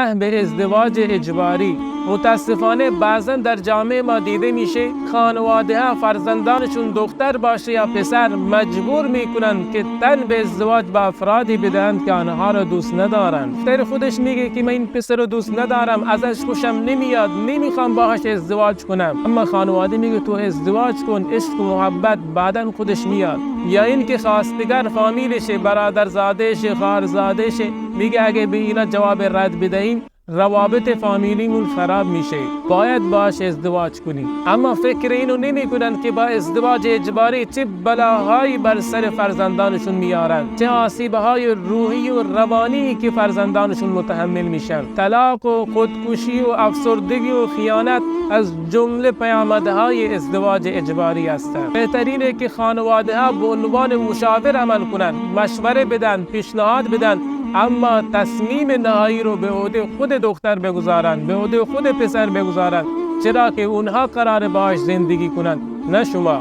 نه به ازدواج اجباری. متاسفانه بعضا در جامعه ما دیده میشه خانواده ها فرزندانشون دختر باشه یا پسر مجبور میکنن که تن به ازدواج با افرادی بدهند که آنها را دوست ندارن. دختر خودش میگه که من این پسر رو دوست ندارم، ازش خوشم نمیاد، نمیخوام باهاش ازدواج کنم، اما خانواده میگه تو ازدواج کن، عشق و محبت بعداً خودش میاد. یا این که خواستگار فامیلشه، برادرزادهشه، خواهرزادهشه، میگه اگه به اینا جواب رد بدهیم روابط فامیلیمون خراب میشه، باید باش ازدواج کنیم. اما فکر اینو نمی کنن که با ازدواج اجباری چه بلاهایی بر سر فرزندانشون میارن، چه آسیبهای روحی و روانی که فرزندانشون متحمل میشن. طلاق و خودکشی و افسردگی و خیانت از جمله پیامدهای ازدواج اجباری هستند. بهترینه که خانواده ها به عنوان مشاور عمل کنن، مشوره بدن، پیشنهاد بدن، اما تصمیم نهایی رو به عهده خود دختر بگذارن، به عهده خود پسر بگذارن، چرا که اونها قراره باهاش زندگی کنن، نه شما.